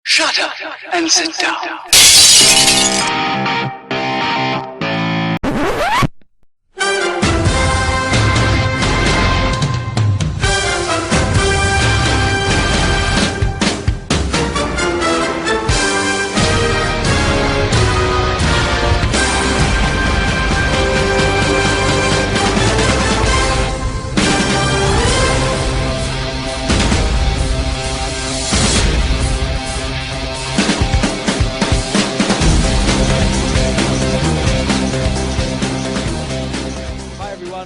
Shut up and sit down.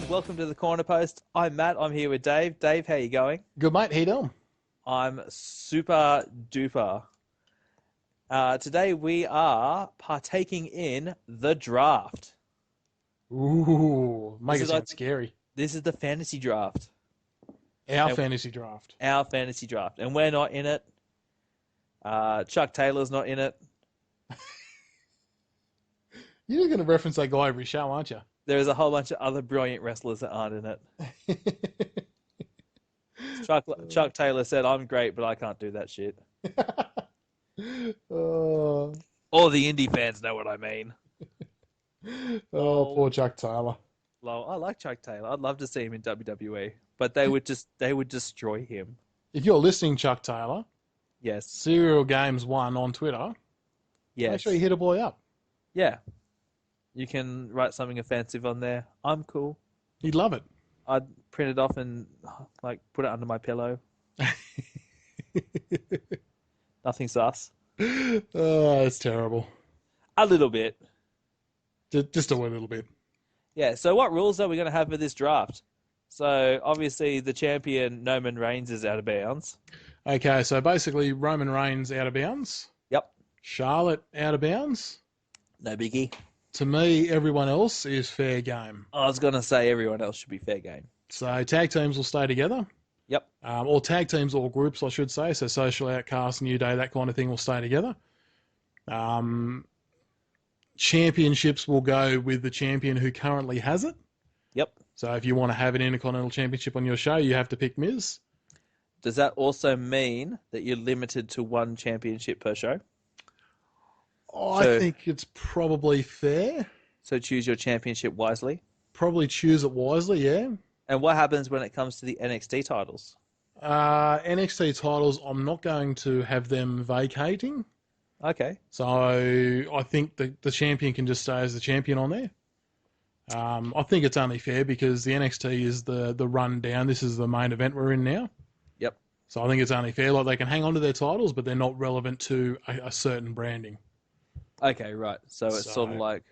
Welcome to the Cornerpost. I'm Matt. I'm here with Dave. Dave, how you going? Good, mate. How you doing? I'm super duper. Today we are partaking in the draft. Ooh, make it sound scary. This is the fantasy draft. Our fantasy draft. Our fantasy draft. And we're not in it. Chuck Taylor's not in it. You're going to reference that guy every show, aren't you? There is a whole bunch of other brilliant wrestlers that aren't in it. Chuck Taylor said, I'm great, but I can't do that shit. All the indie fans know what I mean. Poor Chuck Taylor. I like Chuck Taylor. I'd love to see him in WWE, but they would destroy him. If you're listening, Chuck Taylor, yes, Serial Games 1 on Twitter, yes, make sure you hit a boy up. Yeah. You can write something offensive on there. I'm cool. He'd love it. I'd print it off and put it under my pillow. Nothing sus. Oh, it's terrible. A little bit. Just a little bit. Yeah, so what rules are we going to have for this draft? So, obviously, the champion, Roman Reigns, is out of bounds. Okay, so basically, Roman Reigns out of bounds. Yep. Charlotte out of bounds. No biggie. To me, everyone else is fair game. I was going to say everyone else should be fair game. So tag teams will stay together. Yep. Or tag teams or groups, I should say. So Social Outcast, New Day, that kind of thing will stay together. Championships will go with the champion who currently has it. Yep. So if you want to have an Intercontinental Championship on your show, you have to pick Miz. Does that also mean that you're limited to one championship per show? I think it's probably fair. So choose your championship wisely. Probably choose it wisely, yeah. And what happens when it comes to the NXT titles? NXT titles, I'm not going to have them vacating. Okay. So I think the champion can just stay as the champion on there. I think it's only fair because the NXT is the run down. This is the main event we're in now. Yep. So I think it's only fair. Like they can hang on to their titles, but they're not relevant to a certain branding. Okay, right. So it's sort of like,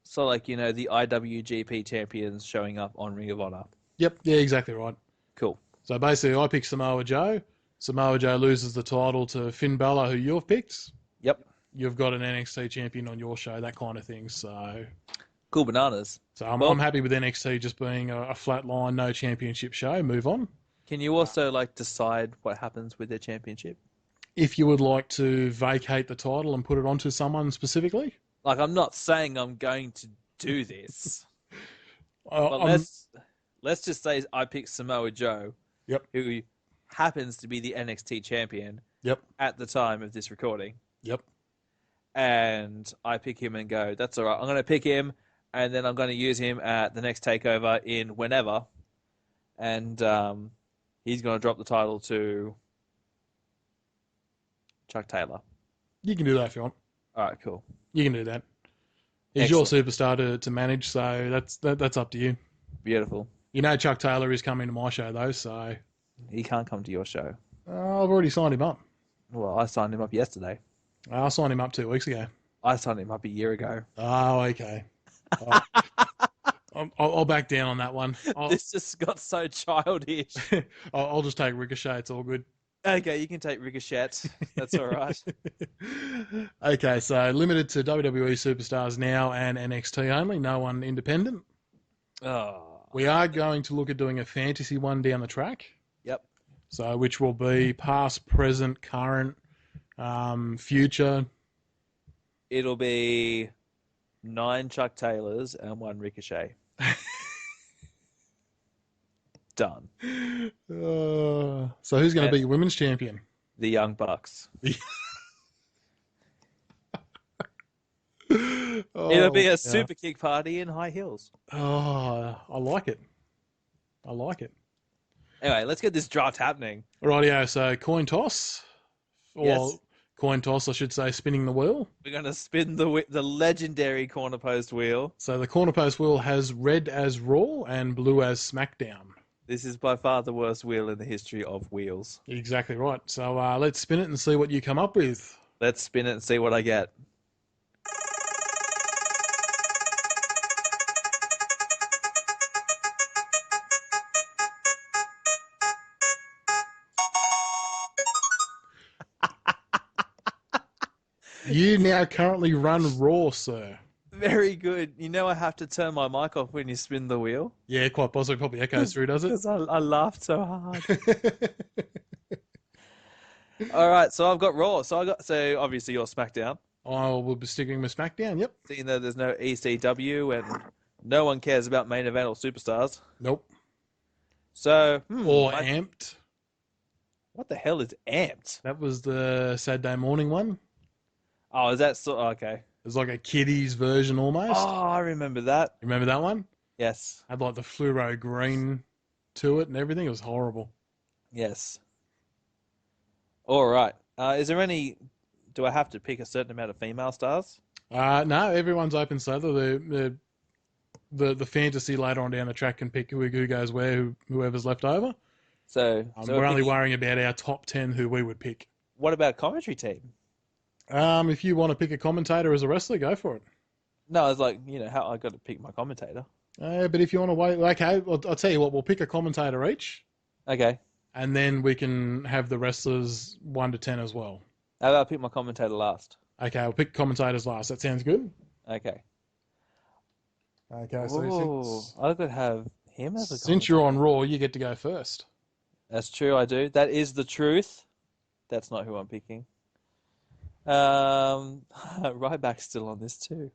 the IWGP champions showing up on Ring of Honor. Yep, yeah, exactly right. Cool. So basically, I pick Samoa Joe. Samoa Joe loses the title to Finn Balor, who you've picked. Yep. You've got an NXT champion on your show, that kind of thing. So cool bananas. So I'm happy with NXT just being a flat line, no championship show. Move on. Can you also decide what happens with their championship? If you would like to vacate the title and put it onto someone specifically? I'm not saying I'm going to do this. But let's just say I pick Samoa Joe, yep, who happens to be the NXT champion, yep, at the time of this recording. Yep. And I pick him and go, that's all right. I'm going to pick him, and then I'm going to use him at the next takeover in whenever. And he's going to drop the title to Chuck Taylor. You can do that if you want. All right, cool. You can do that. He's Excellent. your superstar to manage, so that's up to you. Beautiful. You know Chuck Taylor is coming to my show, though, so... He can't come to your show. I've already signed him up. Well, I signed him up yesterday. I signed him up 2 weeks ago. I signed him up a year ago. Oh, okay. I'll back down on that one. This just got so childish. I'll just take Ricochet. It's all good. Okay, you can take Ricochet. That's all right. Okay, so limited to WWE superstars now and NXT only. No one independent. Oh. We are going to look at doing a fantasy one down the track. Yep. So which will be past, present, current, future. It'll be 9 Chuck Taylors and 1 Ricochet. Done. So who's going to be your women's champion? the Young Bucks. It'll be a super kick party in high heels. Oh, I like it. I like it. Anyway, let's get this draft happening. Rightio, so coin toss. Yes. Coin toss, I should say, spinning the wheel. We're going to spin the legendary corner post wheel. So the corner post wheel has red as Raw and blue as SmackDown. This is by far the worst wheel in the history of wheels. Exactly right. So let's spin it and see what you come up with. Let's spin it and see what I get. You now currently run Raw, sir. Very good. You know I have to turn my mic off when you spin the wheel? Yeah, quite possibly. Probably echoes through, does it? Because I laughed so hard. All right, so I've got Raw. So obviously you're SmackDown. Oh, we'll be sticking with SmackDown, yep. Seeing that there's no ECW and no one cares about main event or superstars. Nope. So Or Amped. What the hell is Amped? That was the Saturday morning one. Oh, is that so? Okay. It was like a kiddies version almost. Oh, I remember that. Remember that one? Yes. Had like the fluoro green to it and everything. It was horrible. Yes. All right. Is there any? Do I have to pick a certain amount of female stars? No, everyone's open so the fantasy later on down the track can pick who goes where, whoever's left over. So we're only worrying about our top 10 who we would pick. What about commentary team? If you want to pick a commentator as a wrestler, go for it. No, it's like, how I got to pick my commentator. But if you want to wait, okay, I'll tell you what, we'll pick a commentator each. Okay. And then we can have the wrestlers 1 to 10 as well. How about I pick my commentator last? Okay, we'll pick commentators last. That sounds good. Okay. Okay, so I could have him as a commentator. Since you're on Raw, you get to go first. That's true, I do. That is the truth. That's not who I'm picking. Ryback's still on this too.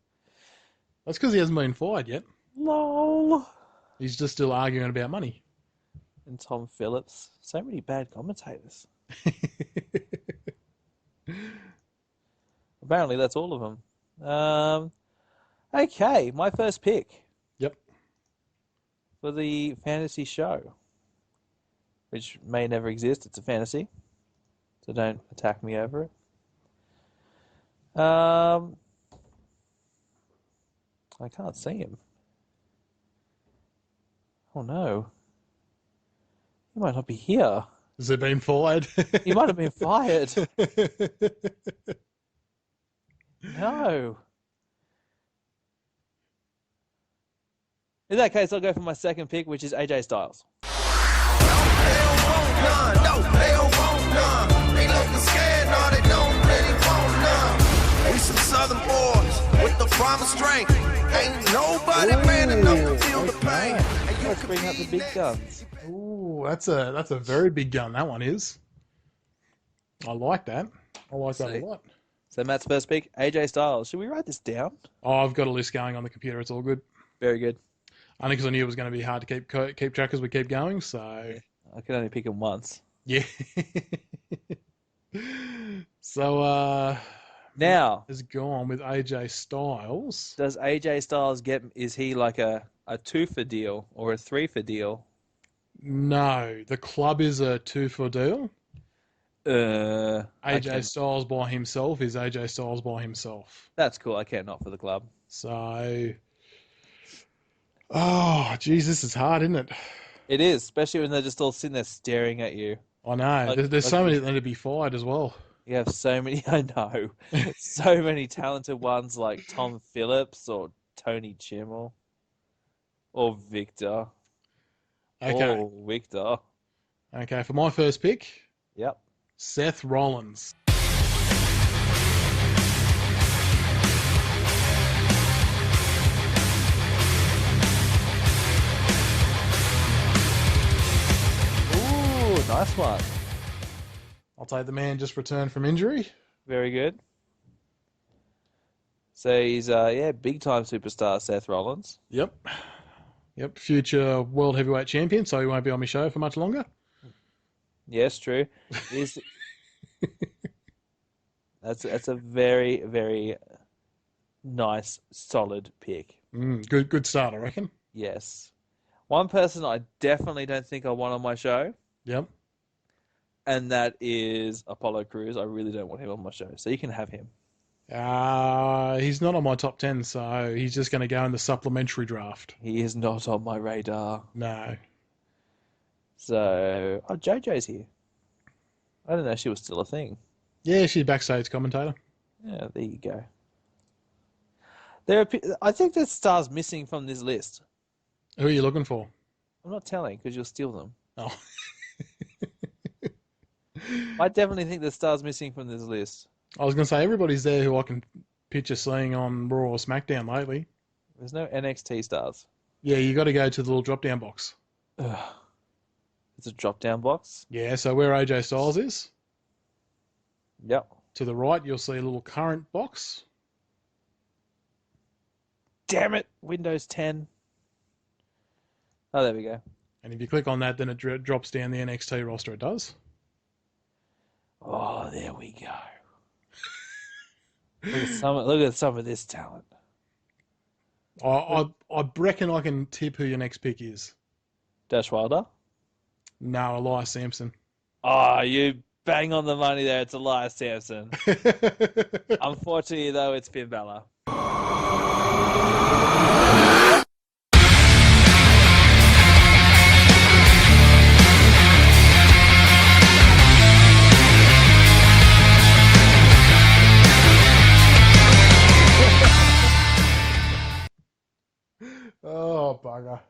That's because he hasn't been fired yet. Lol. He's just still arguing about money. And Tom Phillips. So many bad commentators. Apparently that's all of them. Okay, my first pick. Yep. For the fantasy show. Which may never exist. It's a fantasy. So don't attack me over it. I can't see him. Oh no. He might not be here. Has he been fired? He might have been fired. No. In that case, I'll go for my second pick, which is AJ Styles. Some southern boys with the promised strength. Ain't nobody man enough to feel the pain. Let's bring out the big guns. Ooh, that's a very big gun. That one is. I like that. I like that a lot. So Matt's first pick, AJ Styles. Should we write this down? Oh, I've got a list going on the computer. It's all good. Very good. Only because I knew it was going to be hard to keep track as we keep going. So I can only pick him once. Yeah. So now has gone with AJ Styles. Does AJ Styles is he like a 2-for deal or a 3-for deal? No, the club is a 2-for deal. AJ Styles by himself is AJ Styles by himself. That's cool. I care not for the club. So, oh, geez, this is hard, isn't it? It is, especially when they're just all sitting there staring at you. I know. There's so many that need to be fired as well. You have so many, I know, so many talented ones like Tom Phillips or Tony Chimmel or Victor. Okay. Oh, Victor. Okay, for my first pick. Yep. Seth Rollins. Ooh, nice one. I'll take the man just returned from injury. Very good. So he's big time superstar Seth Rollins. Yep. Future world heavyweight champion, so he won't be on my show for much longer. Yes, true. That's a very, very nice, solid pick. Good start, I reckon. Yes. One person I definitely don't think I want on my show, Yep. and that is Apollo Crews. I really don't want him on my show, so you can have him. He's not on my top 10, so he's just going to go in the supplementary draft. He is not on my radar. No. So, JoJo's here. I didn't know she was still a thing. Yeah, she's backstage commentator. Yeah, there you go. I think there's stars missing from this list. Who are you looking for? I'm not telling because you'll steal them. Oh. I definitely think there's stars missing from this list. I was going to say, everybody's there who I can picture seeing on Raw or SmackDown lately. There's no NXT stars. Yeah, you got to go to the little drop-down box. Ugh. It's a drop-down box? Yeah, so where AJ Styles is, Yep. to the right, you'll see a little current box. Damn it! Windows 10. Oh, there we go. And if you click on that, then it drops down the NXT roster. It does. Oh, there we go. Look at some of this talent. I reckon I can tip who your next pick is. Dash Wilder? No, Elias Sampson. Oh, you bang on the money there. It's Elias Sampson. Unfortunately, though, it's Finn Balor. Oh, bugger.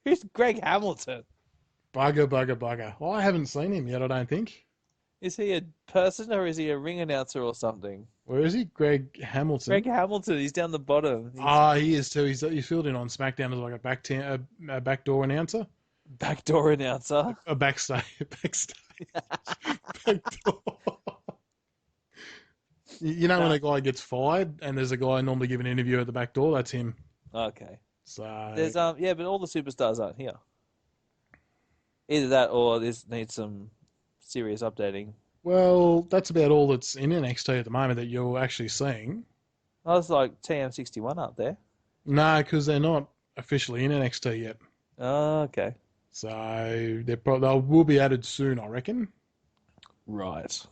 Who's Greg Hamilton? Bugger. Well, I haven't seen him yet, I don't think. Is he a person or is he a ring announcer or something? Where is he? Greg Hamilton. Greg Hamilton, he's down the bottom. He is too. He's filled in on SmackDown as like a backdoor announcer. Backdoor announcer. A backstage. Backdoor. You know when a guy gets fired and there's a guy normally giving an interview at the back door? That's him. Okay. So There's but all the superstars aren't here. Either that or this needs some serious updating. well, that's about all that's in NXT at the moment that you're actually seeing. I was like TM61 up there. No, because they're not officially in NXT yet. Oh, okay. So they will be added soon, I reckon. Right.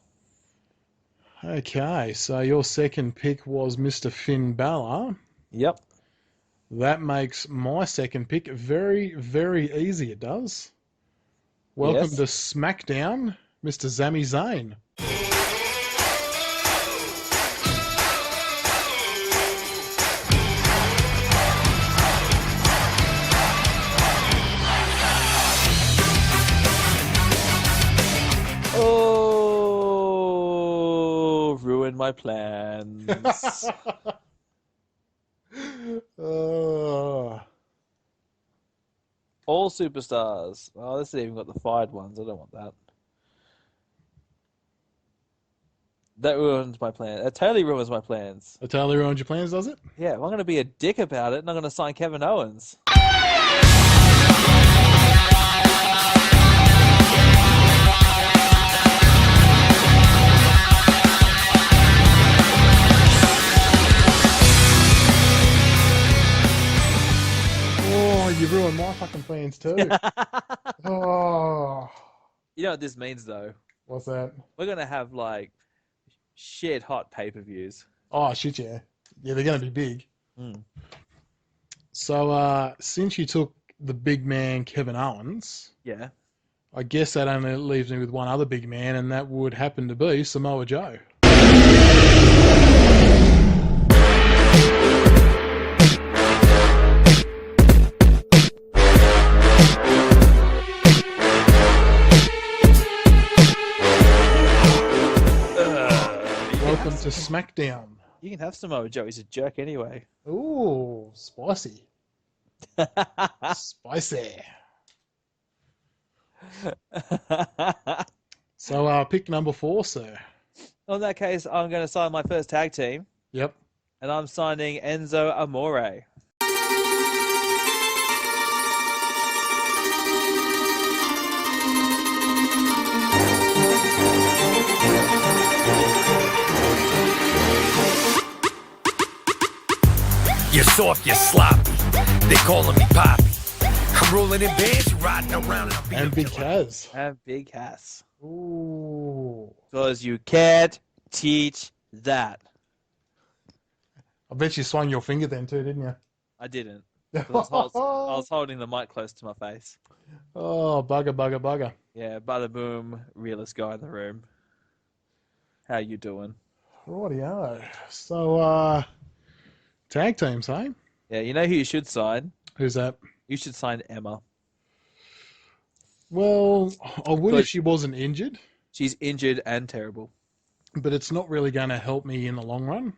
Okay, so your second pick was Mr. Finn Balor. Yep. That makes my second pick very, very easy, it does. Welcome Yes. to SmackDown, Mr. Sami Zayn. Oh, ruined my plans. All superstars. Oh, this has even got the fired ones. I don't want that. That ruins my plan. That totally ruins my plans. It totally ruined your plans, does it? Yeah, if I'm going to be a dick about it, and I'm going to sign Kevin Owens. Oh, you ruined my fucking plans too. Oh, You know what this means, though? what's that? We're going to have, like, shit hot pay-per-views. Oh, shit, yeah. Yeah, they're going to be big. Mm. So, since you took the big man, Kevin Owens, Yeah. I guess that only leaves me with one other big man, and that would happen to be Samoa Joe. Welcome to SmackDown. You can have Samoa Joe. He's a jerk anyway. Ooh, spicy. Spicy. So, pick number 4, sir. In that case, I'm going to sign my first tag team, Yep. and I'm signing Enzo Amore. You're soft, you're sloppy. They calling me Poppy. I'm rolling in bands, riding around And Big Kaz. And Big Cass. Ooh. Because you can't teach that. I bet you swung your finger then too, didn't you? I didn't. I was holding the mic close to my face. Oh, bugger. Yeah, bada boom, realest guy in the room. How you doing? Rightio. So, tag teams, eh? Yeah, you know who you should sign? Who's that? You should sign Emma. Well, I would if Because- she wasn't injured, She's injured and terrible. but it's not really going to help me in the long run.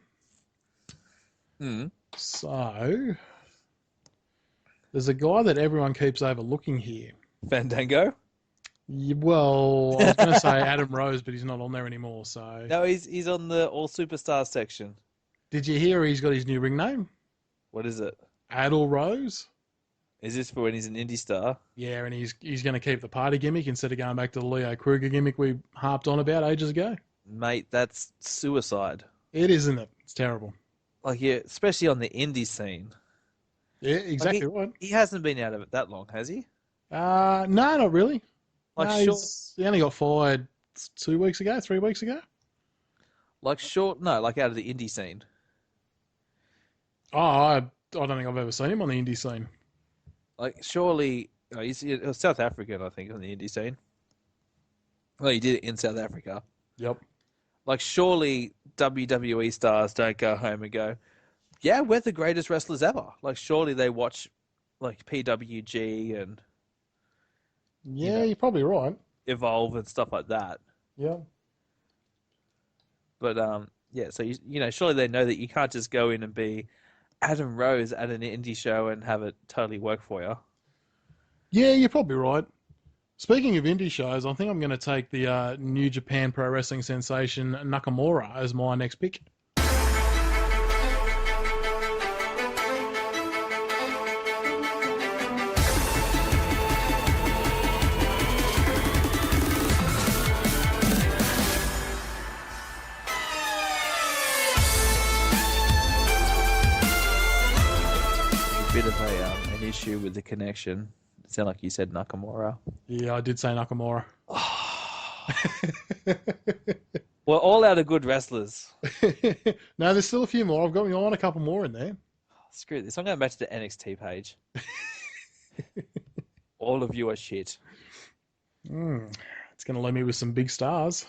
Mm. So, there's a guy that everyone keeps overlooking here. Fandango? Well, I was going to say Adam Rose, but he's not on there anymore. So, No, he's on the All Superstars section. did you hear he's got his new ring name? What is it? Adel Rose. Is this for when he's an indie star? Yeah, and he's going to keep the party gimmick instead of going back to the Leo Kruger gimmick we harped on about ages ago. Mate, that's suicide. It isn't it? It's terrible. Like, yeah, especially on the indie scene. Yeah, exactly Like right. He hasn't been out of it that long, has he? No, not really. Like, No, he only got fired 3 weeks ago. like out of the indie scene. Oh, I don't think I've ever seen him on the indie scene. Like, surely, he's South African, I think, on the indie scene. Well, he did it in South Africa. Yep. Like, surely WWE stars don't go home and go, yeah, we're the greatest wrestlers ever. Like, surely they watch, like, PWG and Yeah, know. you're probably right. Evolve and stuff like that. Yeah. But, yeah, so, surely they know that you can't just go in and be Adam Rose at an indie show and have it totally work for you. Yeah, you're probably right. Speaking of indie shows, I think I'm going to take the New Japan Pro Wrestling sensation Nakamura as my next pick. Bit of an issue with the connection. It sounded like you said Nakamura. Yeah, I did say Nakamura. We're all out of good wrestlers. No, there's still a few more. I've got me on a couple more in there. Screw this. I'm going back to the NXT page. All of you are shit. It's going to leave me with some big stars.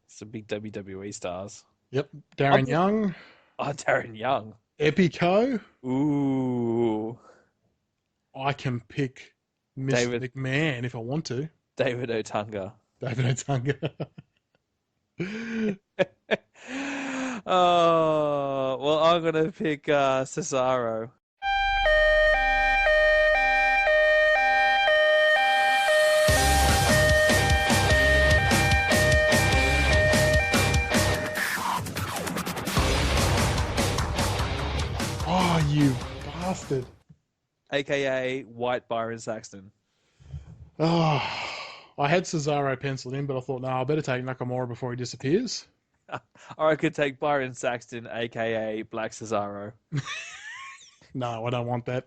Some big WWE stars. Yep. Darren Young. Oh, Darren Young. Epico. Ooh. I can pick Mr. David- McMahon if I want to. David Otunga. David Otunga. Oh, well, I'm going to pick Cesaro. Oh, you bastard. AKA White Byron Saxton. Oh, I had Cesaro penciled in, but I thought, no, I better take Nakamura before he disappears. Or I could take Byron Saxton, AKA Black Cesaro. No, I don't want that.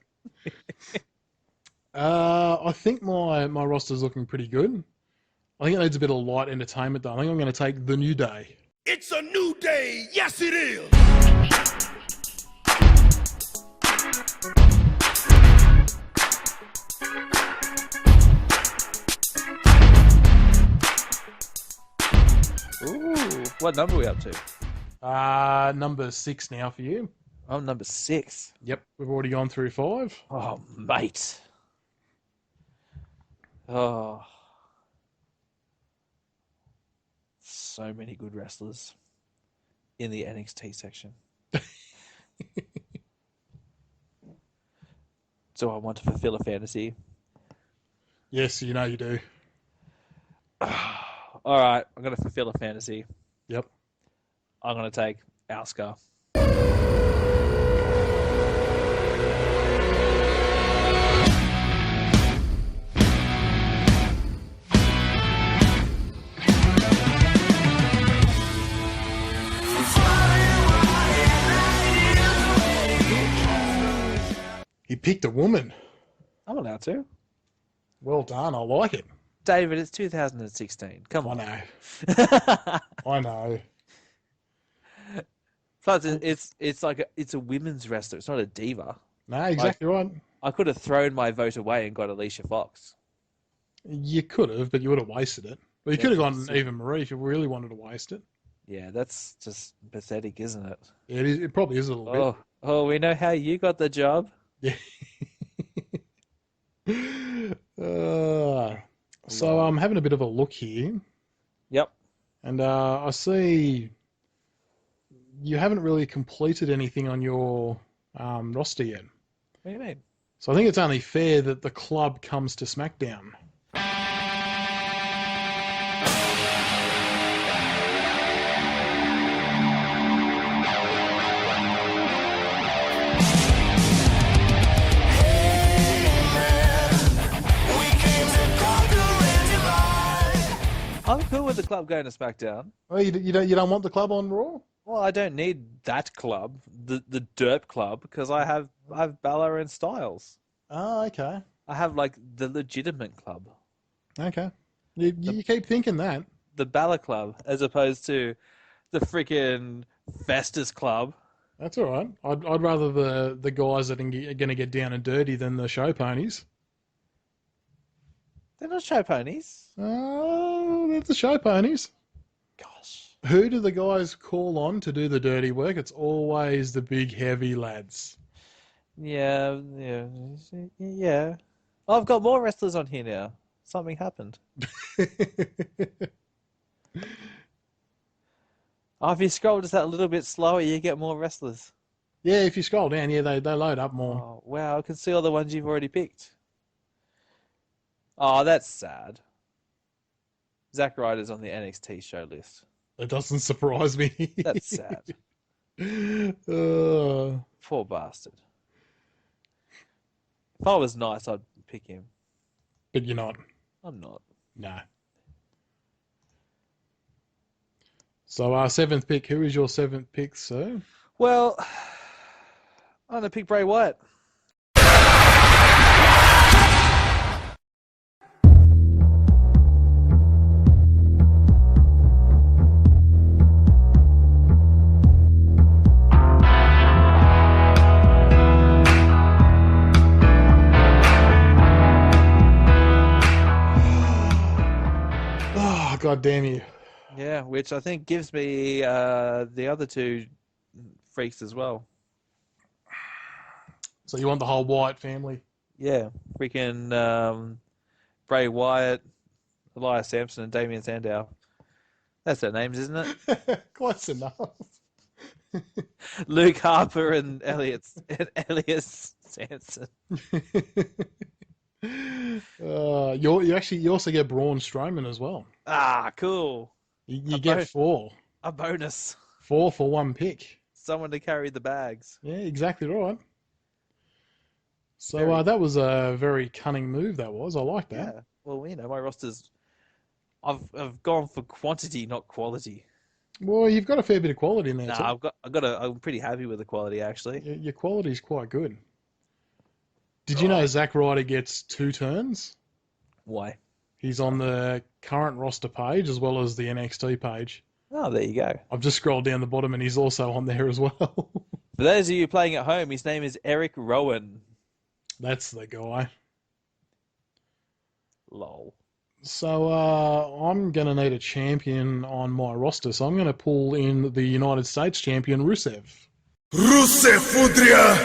I think my roster's looking pretty good. I think it needs a bit of light entertainment, though. I think I'm going to take The New Day. It's a new day. Yes, it is. Ooh, what number are we up to? Number 6 now for you. I'm number 6. Yep, we've already gone through 5. Oh, mate. Oh. So many good wrestlers in the NXT section. Do I want to fulfill a fantasy? Yes, you know you do. All right, I'm going to fulfill a fantasy. Yep. I'm going to take Asuka. picked a woman. I'm allowed to. Well done. I like it. David, it's 2016. Come I on. know. I know. Plus, it's like it's a women's wrestler. It's not a diva. No, exactly right. I could have thrown my vote away and got Alicia Fox. You could have, but you would have wasted it. Well, you Yeah, could have gone so- Eva Marie if you really wanted to waste it. Yeah, that's just pathetic, isn't it? Yeah, it probably is a little Oh, we know how you got the job. bit. Yeah. So I'm having a bit of a look here, Yep. and I see you haven't really completed anything on your roster yet. What do you mean? So I think it's only fair that the club comes to SmackDown. I'm cool with the club going to SmackDown. Oh, you don't want the club on Raw? Well, I don't need that club, the Derp Club, because I have Balor and Styles. Oh, okay. I have like the legitimate club, Okay. You keep thinking that. the Balor Club, as opposed to the freaking Festus Club. That's all right. I'd rather the guys that are going to get down and dirty than the show ponies. They're not show ponies. Oh, they're the show ponies. Gosh. Who do the guys call on to do the dirty work? It's always the big, heavy lads. Yeah. I've got more wrestlers on here now. Something happened. Oh, if you scroll just that little bit slower, you get more wrestlers. Yeah, if you scroll down, yeah, they load up more. Oh, wow, I can see all the ones you've already picked. Oh, that's sad. Zack Ryder's on the NXT show list. That doesn't surprise me. That's sad. Poor bastard. If I was nice, I'd pick him. But you're not. I'm not. No. So our seventh pick. Who is your seventh pick, sir? Well, I'm going to pick Bray Wyatt. Oh, God damn you. Yeah, which I think gives me the other two freaks as well. So you want the whole Wyatt family? Yeah, freaking Bray Wyatt, Elias Sampson, and Damian Sandow. That's their names, isn't it? Close enough. Luke Harper and Elias Sampson. You also get Braun Strowman as well. Ah, cool. You get four. A bonus. 4 for one pick. Someone to carry the bags. Yeah, exactly right. So that was a very cunning move. That was. I like that. Yeah. Well, my roster's. I've gone for quantity, not quality. Well, you've got a fair bit of quality in there. Nah, I'm pretty happy with the quality actually. Your quality's quite good. Did you know Zack Ryder gets 2 turns? Why? He's on the current roster page as well as the NXT page. Oh, there you go. I've just scrolled down the bottom and he's also on there as well. For those of you playing at home, his name is Eric Rowan. That's the guy. Lol. So I'm going to need a champion on my roster. So I'm going to pull in the United States champion, Rusev. Rusev Udria,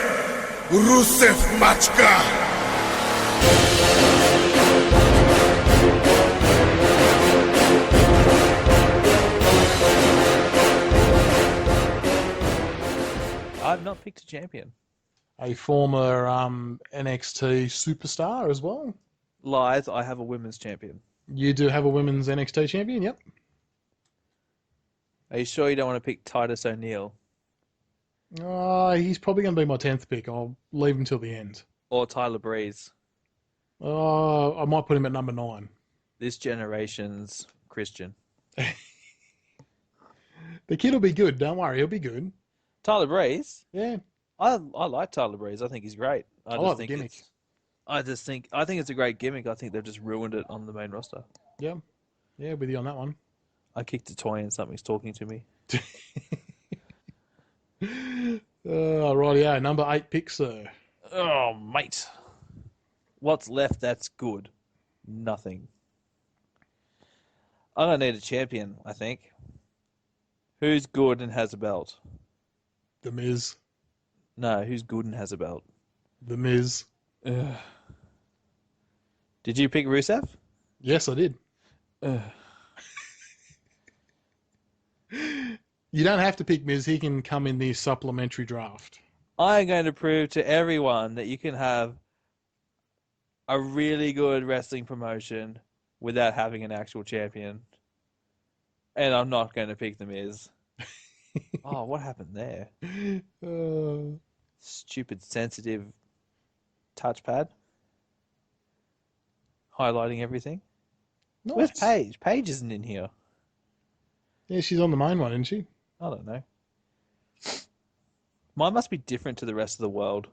Rusev Machka. I've not picked a champion. A former NXT superstar as well. Lies, I have a women's champion. You do have a women's NXT champion, yep. Are you sure you don't want to pick Titus O'Neil? He's probably going to be my 10th pick. I'll leave him till the end. Or Tyler Breeze? I might put him at number 9. This generation's Christian. The kid will be good. Don't worry, he'll be good. Tyler Breeze? Yeah. I like Tyler Breeze. I think he's great. I like just the think gimmick. I think it's a great gimmick. I think they've just ruined it on the main roster. Yeah. Yeah, with you on that one. I kicked a toy and something's talking to me. Right, yeah. Number 8 pick, sir. Oh, mate. What's left that's good? Nothing. I'm going to need a champion, I think. Who's good and has a belt? The Miz. No, who's good and has a belt? The Miz. Ugh. Did you pick Rusev? Yes, I did. Ugh. You don't have to pick Miz. He can come in the supplementary draft. I'm going to prove to everyone that you can have a really good wrestling promotion without having an actual champion. And I'm not going to pick The Miz. Oh, what happened there? Stupid sensitive touchpad. Highlighting everything. Nice. Where's Paige? Paige isn't in here. Yeah, she's on the main one, isn't she? I don't know. Mine must be different to the rest of the world.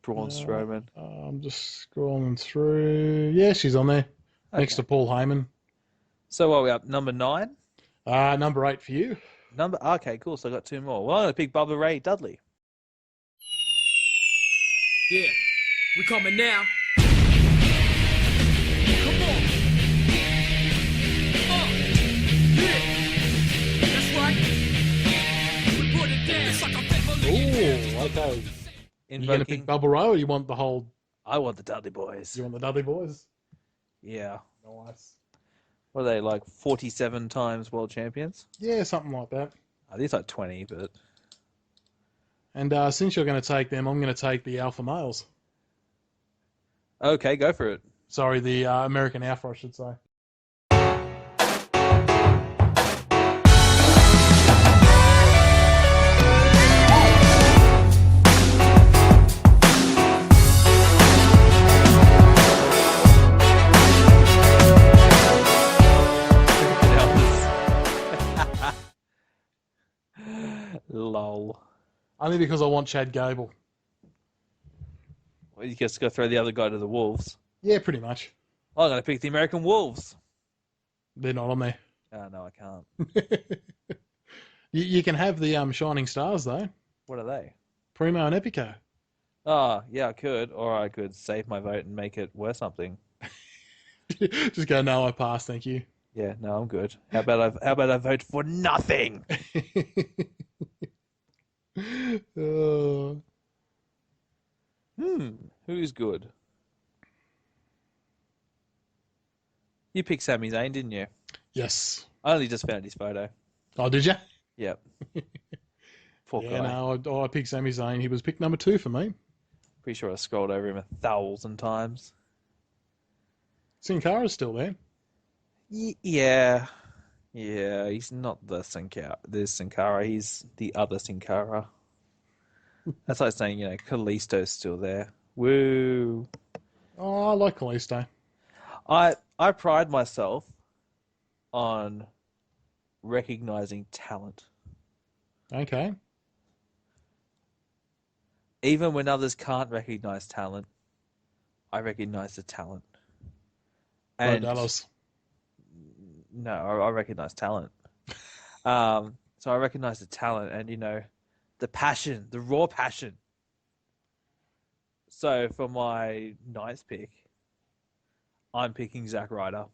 Braun Strowman. I'm just scrolling through. Yeah, she's on there. Okay. Next to Paul Heyman. So what are we up? Number 9? Number 8 for you. Okay, cool. So I got 2 more. Well, I'm going to pick Bubba Ray Dudley. Yeah, we coming now. Come on. Yeah. That's right. We put it down. It's like a Ooh, okay. You going to pick Bubba Ray, or you want the whole... I want the Dudley Boys. You want the Dudley Boys? Yeah. Nice. What are they, like 47 times world champions? Yeah, something like that. I think it's like 20, but... And since you're going to take them, I'm going to take the Alpha Males. Okay, go for it. Sorry, the American Alpha, I should say. Lol. Only because I want Chad Gable. Well, you just got to throw the other guy to the Wolves. Yeah, pretty much. I'm going to pick the American Wolves. They're not on there. Oh, no, I can't. You can have the Shining Stars, though. What are they? Primo and Epico. Oh, yeah, I could. Or I could save my vote and make it worth something. Just go, no, I pass, thank you. Yeah, no, I'm good. How about I vote for nothing? Who's good? You picked Sami Zayn, didn't you? Yes. I only just found his photo. Oh, did you? Yep. Poor Yeah, guy. no, I picked Sami Zayn. He was pick number 2 for me. Pretty sure I scrolled over him 1,000 times. Sin Cara's still there. Yeah. Yeah, he's not the Sin Cara. He's the other Sin Cara. That's like saying, Kalisto's still there. Woo. Oh, I like Kalisto. I pride myself on recognizing talent. Okay. Even when others can't recognize talent, I recognize the talent. And Dallas. no, I recognize talent. So I recognize the talent and, the passion, the raw passion. So for my 9th pick, I'm picking Zack Ryder.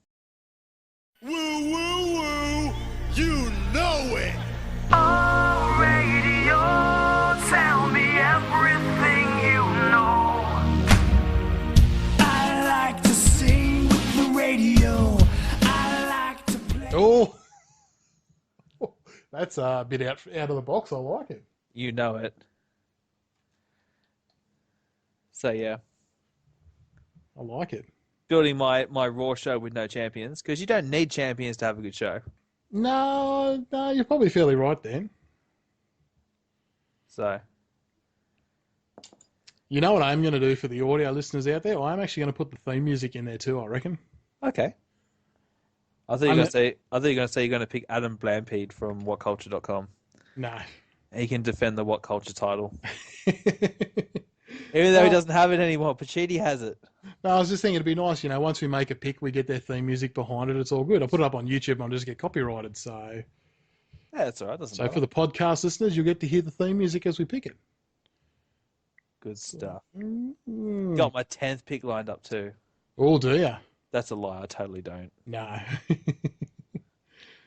Woo, woo, woo. You know it. Oh, radio, tell me everything you know. I like to sing with the radio. I like to play. Oh, that's a bit out of the box. I like it. You know it. So yeah, I like it. building my Raw show with no champions, because you don't need champions to have a good show. No, you're probably fairly right then. So You know what I'm going to do for the audio listeners out there? I'm actually going to put the theme music in there too, I reckon. okay. I thought you were going to say you're going to pick Adam Blampede from WhatCulture.com. No. He can defend the What Culture title. Even though he doesn't have it anymore, Pachidi has it. No, I was just thinking it'd be nice, once we make a pick, we get their theme music behind it. It's all good. I put it up on YouTube and I'll just get copyrighted. So Yeah, that's all right. Doesn't matter. for the podcast listeners, you'll get to hear the theme music as we pick it. Good stuff. Mm. Got my 10th pick lined up too. Oh, do ya? That's a lie. I totally don't. No.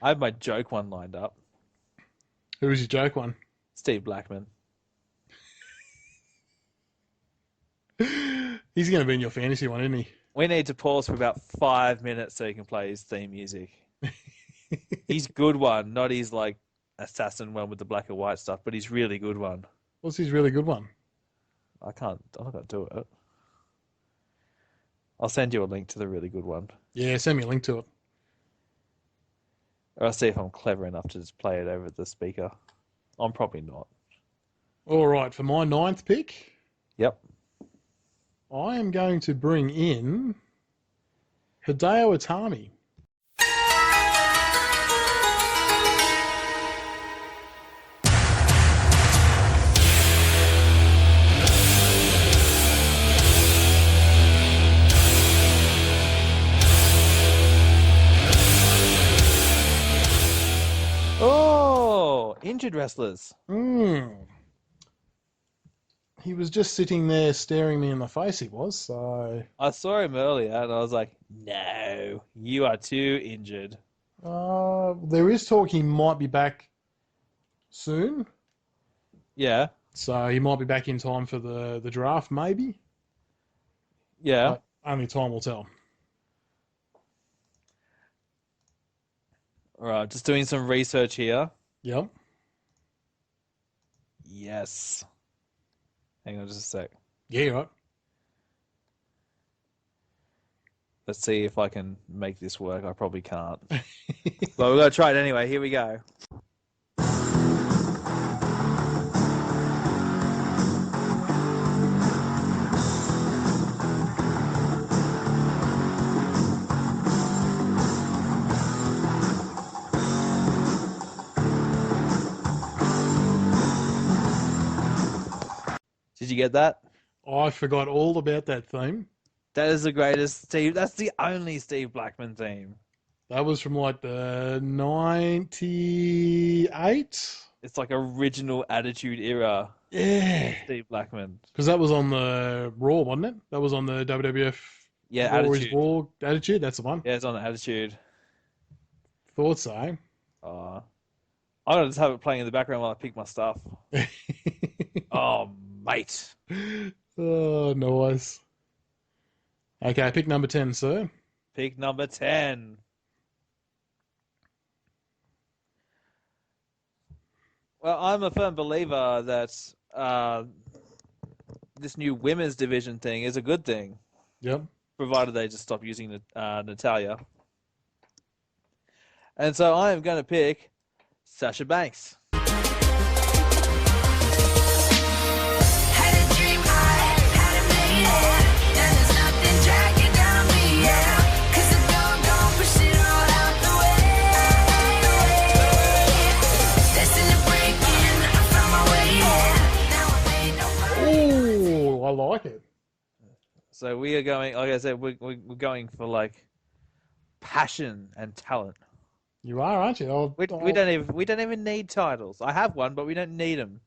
I have my joke one lined up. Who was your joke one? Steve Blackman. He's going to be in your fantasy one, isn't he? We need to pause for about 5 minutes so he can play his theme music. He's good one, not his like assassin one with the black and white stuff, but he's really good one. What's his really good one? I'm not gonna do it. I'll send you a link to the really good one. Yeah, send me a link to it. Or I'll see if I'm clever enough to just play it over the speaker. I'm probably not. All right, for my 9th pick, Yep. I am going to bring in Hideo Itami. Oh, injured wrestlers. He was just sitting there staring me in the face, he was, so... I saw him earlier and I was like, no, you are too injured. There is talk he might be back soon, Yeah. so he might be back in time for the draft, maybe. Yeah. But only time will tell. All right, just doing some research here. Yep. Yes. Hang on just a sec. Yeah, you're right. Let's see if I can make this work. I probably can't. But we're going to try it anyway. Here we go. Did you get that? I forgot all about that theme. That is the greatest Steve. That's the only Steve Blackman theme. That was from like the 98? It's like original Attitude Era Yeah. Steve Blackman. Because that was on the Raw, wasn't it? That was on the WWF Yeah, Raw is Attitude. War Attitude. That's the one. Yeah, it's on Attitude. Thought so. I'm going to just have it playing in the background while I pick my stuff. Oh, mate. Oh, nice. Okay, pick number 10, sir. Pick number 10. Well, I'm a firm believer that this new women's division thing is a good thing, Yep. provided they just stop using Natalia. And so I am going to pick Sasha Banks. Oh, I like it. So we are going, like I said, we're going for like passion and talent. You are, aren't you? We don't even need titles. I have one, but we don't need them.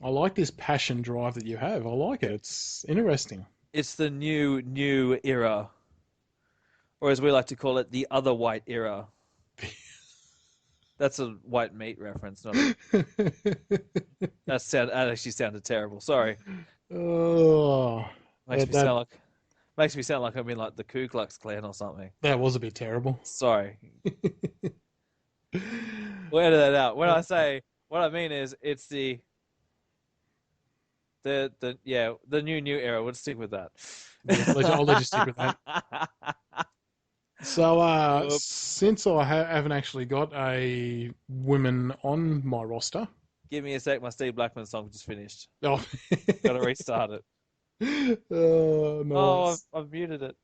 I like this passion drive that you have. I like it. It's interesting. It's the new era, or as we like to call it, the other white era. That's a white meat reference, not a... That actually sounded terrible. Sorry. Oh, Makes me sound like I'm in like the Ku Klux Klan or something. that was a bit terrible. Sorry. We'll edit that out. When I say what I mean is it's the new era. We'll stick with that. I'll let you stick with that. So, Oops. since I haven't actually got a women on my roster, Give me a sec. My Steve Blackman song just finished. oh, Got to restart it. oh, nice. Oh, I've muted it.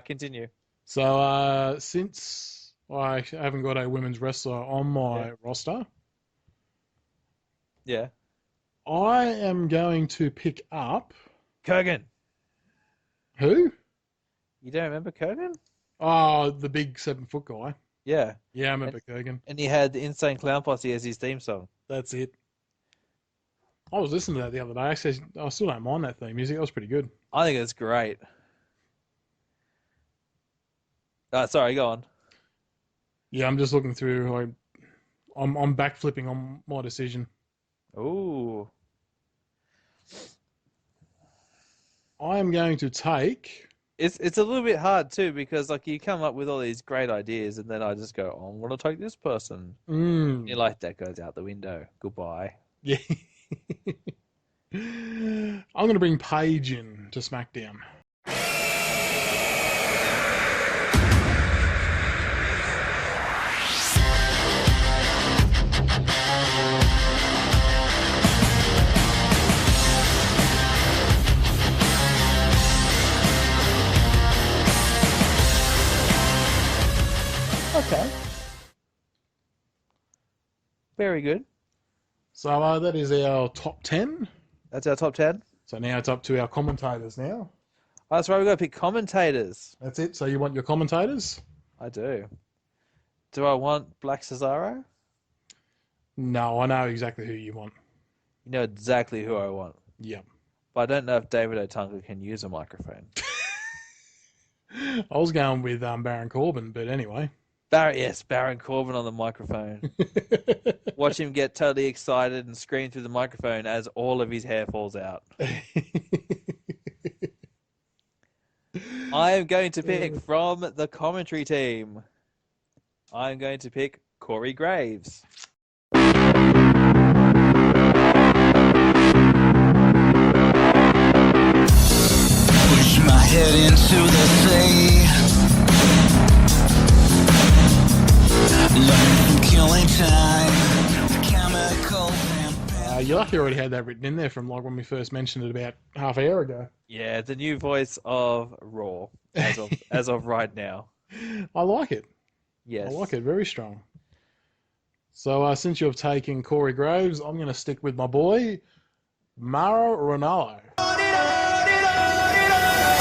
Continue. So, since I haven't got a women's wrestler on my Yeah. roster, Yeah. I am going to pick up Kurgan. who? You don't remember Kurgan? Oh, the big 7-foot guy. Yeah. Yeah, I remember Kurgan. And he had the Insane Clown Posse as his theme song. That's it. I was listening to that the other day. Actually, I still don't mind that theme music. That was pretty good. I think it's great. Sorry, go on. Yeah, I'm just looking through. I'm backflipping on my decision. Ooh. I am going to take. It's a little bit hard too because like you come up with all these great ideas and then I just go, oh, I'm gonna take this person. You're like, that goes out the window. Goodbye. Yeah. I'm going to bring Paige in to SmackDown. Okay. Very good. So that is our top 10. That's our top 10. So now it's up to our commentators now. Oh, that's right. We've got to pick commentators. That's it. So you want your commentators? I do. Do I want Black Cesaro? No, I know exactly who you want. You know exactly who I want. Yep. But I don't know if David Otunga can use a microphone. I was going with Baron Corbin, but anyway. Baron Corbin on the microphone. Watch him get totally excited and scream through the microphone as all of his hair falls out. I am going to pick from the commentary team. I am going to pick Corey Graves. Push my head into the sea. Learn from killing time. The chemical vampire. You're lucky I already had that written in there from like when we first mentioned it about half an hour ago. Yeah, the new voice of Raw as of right now. I like it. Yes. I like it. Very strong. So since you've taken Corey Graves, I'm going to stick with my boy, Mauro Ranallo.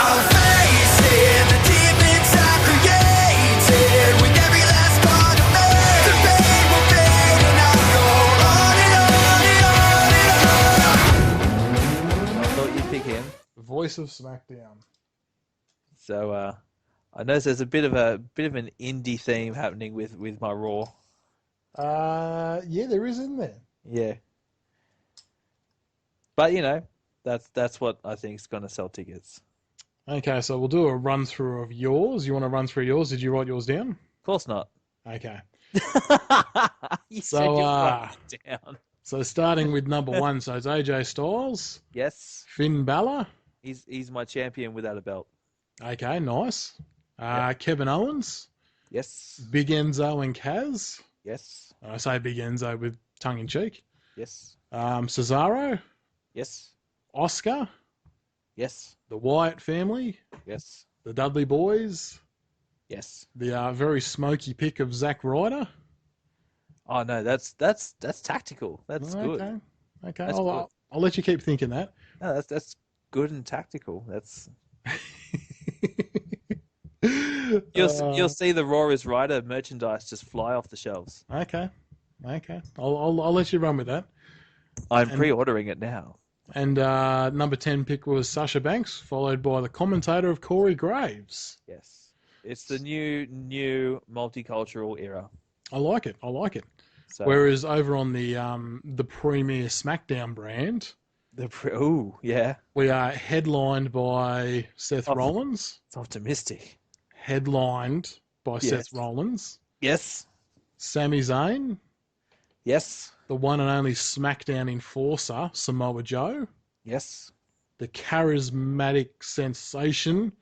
I'll face it, the demons I created with every last part of me. The pain will fade and I'll go on and on and on and on. I thought you'd pick him. Voice of SmackDown. So I notice there's a bit of an indie theme happening with my Raw. Yeah, there is, isn't there? Yeah. But you know, that's what I think is going to sell tickets. Okay, so we'll do a run through of yours. You want to run through yours? Did you write yours down? Of course not. Okay. You So, said you wrote it down. So starting with number 1, so it's AJ Styles, Yes, Finn Balor. he's my champion without a belt. Okay, nice. Kevin Owens, Yes, Big Enzo and Kaz. yes, I say Big Enzo with tongue in cheek. yes, Cesaro, yes, Oscar, yes, the Wyatt family, yes, the Dudley Boys, yes. the very smoky pick of Zack Ryder. Oh no, that's tactical. That's good. Okay. That's I'll let you keep thinking that. No, that's good and tactical. That's you'll see the Raw is Rider merchandise just fly off the shelves. Okay. I'll let you run with that. I'm pre-ordering it now. And number 10 pick was Sasha Banks, followed by the commentator of Corey Graves. Yes, it's the new multicultural era. I like it. So, Whereas over on the Premier SmackDown brand, yeah, we are headlined by Seth Rollins. it's optimistic. Headlined by Yes. Seth Rollins. Yes, Sami Zayn. yes, The one and only SmackDown enforcer, Samoa Joe. yes, The charismatic sensation,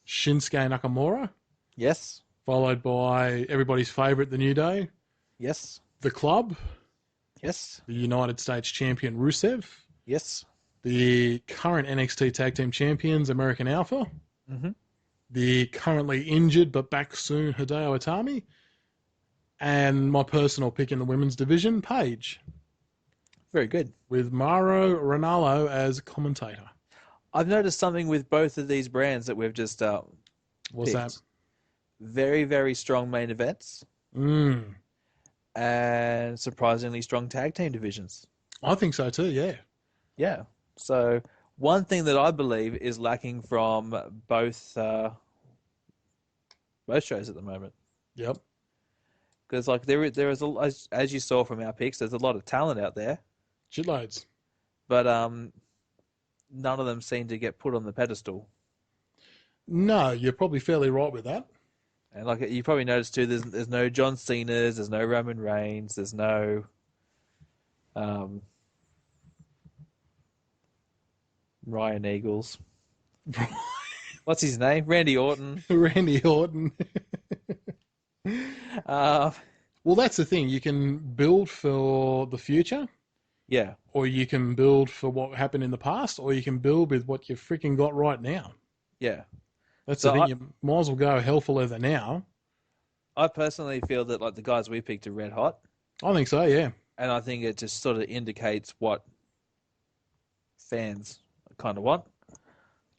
Shinsuke Nakamura. yes, Followed by everybody's favourite, The New Day. yes, The Club. yes, The United States Champion, Rusev. yes. The current NXT Tag Team Champions, American Alpha. Mm-hmm. The currently injured but back soon, Hideo Itami. And my personal pick in the women's division, Paige. Very good. with Mauro Ranallo as commentator. I've noticed something with both of these brands that we've just What's picked. Very, very strong main events that? and surprisingly strong tag team divisions. I think so too, yeah. Yeah. So one thing that I believe is lacking from both shows at the moment. Yep. Because like there is as you saw from our picks, there's a lot of talent out there, Shitloads. but none of them seem to get put on the pedestal. No, you're probably fairly right with that. And like you probably noticed too, there's no John Cena's, there's no Roman Reigns, there's no Ryan Eagles. What's his name? Randy Orton. Randy Orton. Well, that's the thing. You can build for the future, Yeah, or you can build for what happened in the past, or you can build with what you've freaking got right now. yeah. That's So the thing. You might as well go hell for leather now. I personally feel that like the guys we picked are red hot, I think so, yeah. and I think it just sort of indicates what fans kind of want.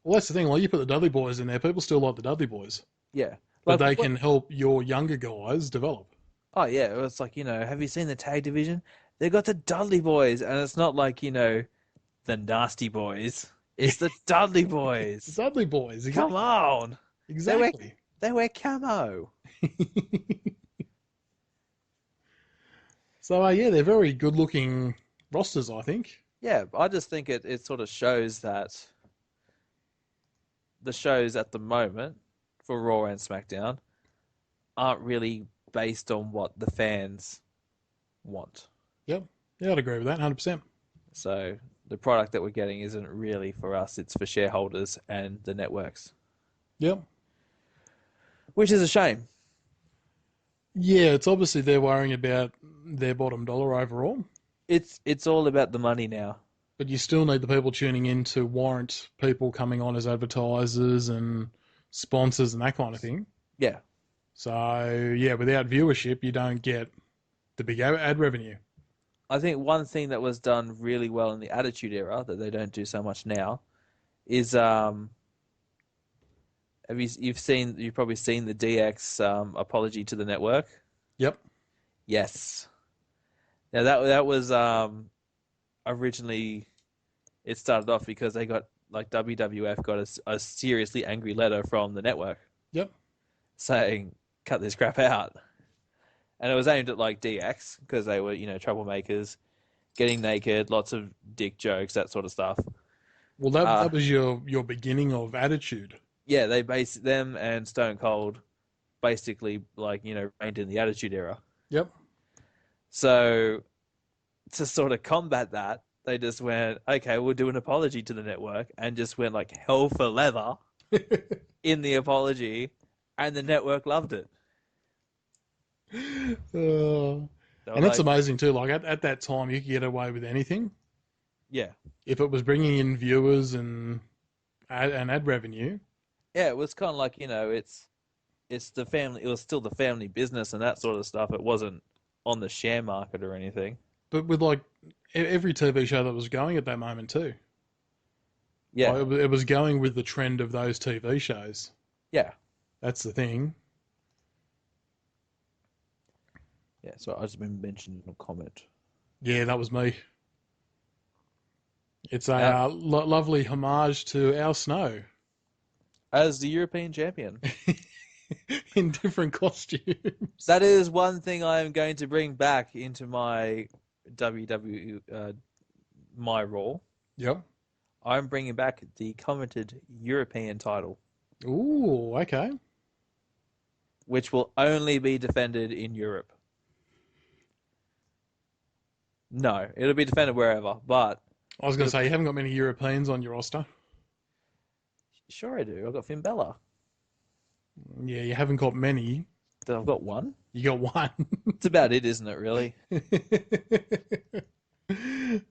Well, that's the thing. Like, you put the Dudley Boys in there, people still like the Dudley Boys. Yeah, But like, they can help your younger guys develop. Oh yeah, it's like have you seen the tag division? They got the Dudley Boys, and it's not like the Nasty Boys. It's the Dudley Boys. The Dudley Boys. Come on, Exactly. they wear camo. So, yeah, they're very good-looking rosters, I think. Yeah, I just think it sort of shows that the shows at the moment for Raw and SmackDown aren't really based on what the fans want. Yep. Yeah, I'd agree with that, 100%. So the product that we're getting isn't really for us, it's for shareholders and the networks. Yep. Which is a shame. Yeah, it's obviously they're worrying about their bottom dollar overall, It's all about the money now. but you still need the people tuning in to warrant people coming on as advertisers and sponsors and that kind of thing. Yeah. So, yeah, without viewership, you don't get the big ad revenue. I think one thing that was done really well in the Attitude Era that they don't do so much now is you've probably seen the DX apology to the network. Yep. Yes. Now that was originally it started off because they got like WWF got a seriously angry letter from the network. Yep. Saying cut this crap out. And it was aimed at like DX because they were, troublemakers, getting naked, lots of dick jokes, that sort of stuff. Well, that was your beginning of Attitude. Yeah, them and Stone Cold basically reigned in the Attitude Era. Yep. So to sort of combat that, they just went, okay, we'll do an apology to the network, and just went like hell for leather in the apology, and the network loved it. And that's amazing too. Like at that time, you could get away with anything. Yeah. If it was bringing in viewers and ad revenue. Yeah, it was kind of like, it's the family. It was still the family business and that sort of stuff. It wasn't on the share market or anything. But with like every TV show that was going at that moment too. Yeah. Like, it was going with the trend of those TV shows. Yeah. That's the thing. Yeah, so I just been mentioned in a comment. Yeah, that was me. It's a lovely homage to Al Snow. As the European champion. In different costumes. That is one thing I am going to bring back into my WWE, my Raw. Yep. I'm bringing back the coveted European title, Ooh, okay. which will only be defended in Europe. No, it'll be defended wherever, but... I was going to say, you haven't got many Europeans on your roster. Sure I do. I've got Finn Balor. Yeah, you haven't got many. I've got one. You got one. It's about it, isn't it, really? I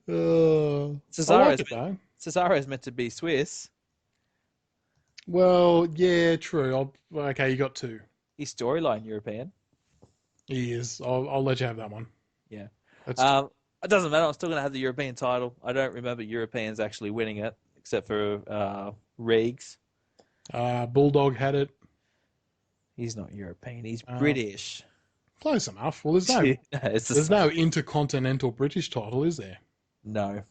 like it, though. Cesaro's meant to be Swiss. Well, yeah, true. Okay, you got two. He's storyline European. He is. I'll let you have that one. Yeah. That's It doesn't matter. I'm still going to have the European title. I don't remember Europeans actually winning it, except for Reegs. Bulldog had it. He's not European. He's Um, British. Close enough. Well, there's no It's the there's same. no intercontinental British title, is there? No.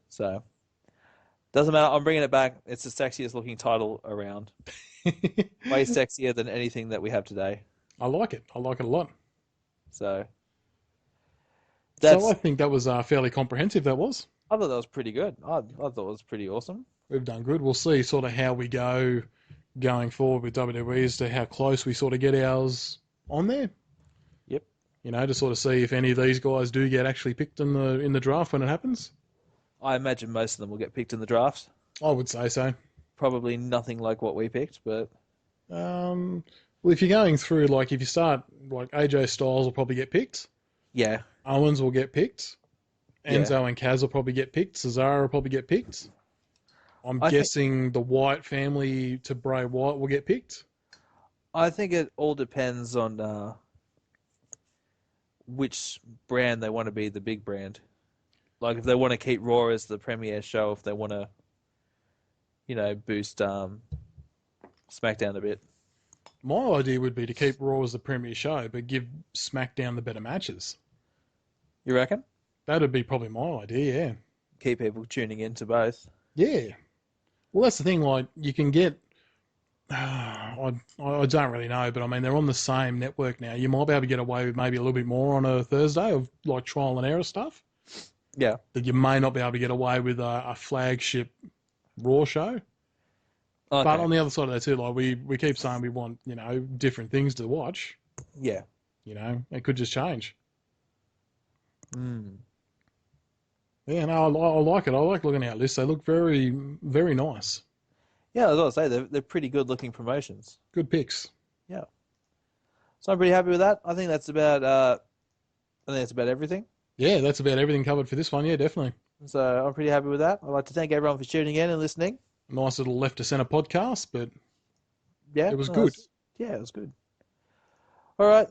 So, doesn't matter. I'm bringing it back. It's the sexiest looking title around. Way sexier than anything that we have today. I like it. I like it a lot. So, So I think that was fairly comprehensive. That was. I thought that was pretty good. I thought it was pretty awesome. We've done good. We'll see sort of how we go going forward with WWE as to how close we sort of get ours on there. Yep. You know, to sort of see if any of these guys do get actually picked in the draft when it happens. I imagine most of them will get picked in the draft. I would say so. Probably nothing like what we picked, but Well, if you're going through, like, if you start, like, AJ Styles will probably get picked. yeah. Owens will get picked. Yeah. Enzo and Kaz will probably get picked. Cesaro will probably get picked. I'm guessing the Wyatt family to Bray Wyatt will get picked. I think it all depends on which brand they want to be the big brand. Like if they want to keep Raw as the premier show, if they want to, boost SmackDown a bit. My idea would be to keep Raw as the premier show, but give SmackDown the better matches. You reckon? That'd be probably my idea, yeah. Keep people tuning in to both. Yeah. Well, that's the thing, like, you can get... I don't really know, but I mean, they're on the same network now. You might be able to get away with maybe a little bit more on a Thursday of, like, trial and error stuff. Yeah. But you may not be able to get away with a flagship Raw show. Okay. But on the other side of that too, like, we keep saying we want, different things to watch. Yeah. It could just change. Mm. Yeah, no, I like it. I like looking at lists. They look very, very nice. Yeah, I was going to say, they're pretty good looking promotions. Good picks. Yeah. So I'm pretty happy with that. I think that's about everything. Yeah, that's about everything covered for this one. Yeah, definitely. So I'm pretty happy with that. I'd like to thank everyone for tuning in and listening. Nice little left to center podcast, but Yeah, it was good. It was good. All right.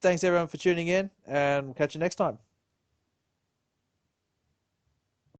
Thanks everyone for tuning in, and we'll catch you next time.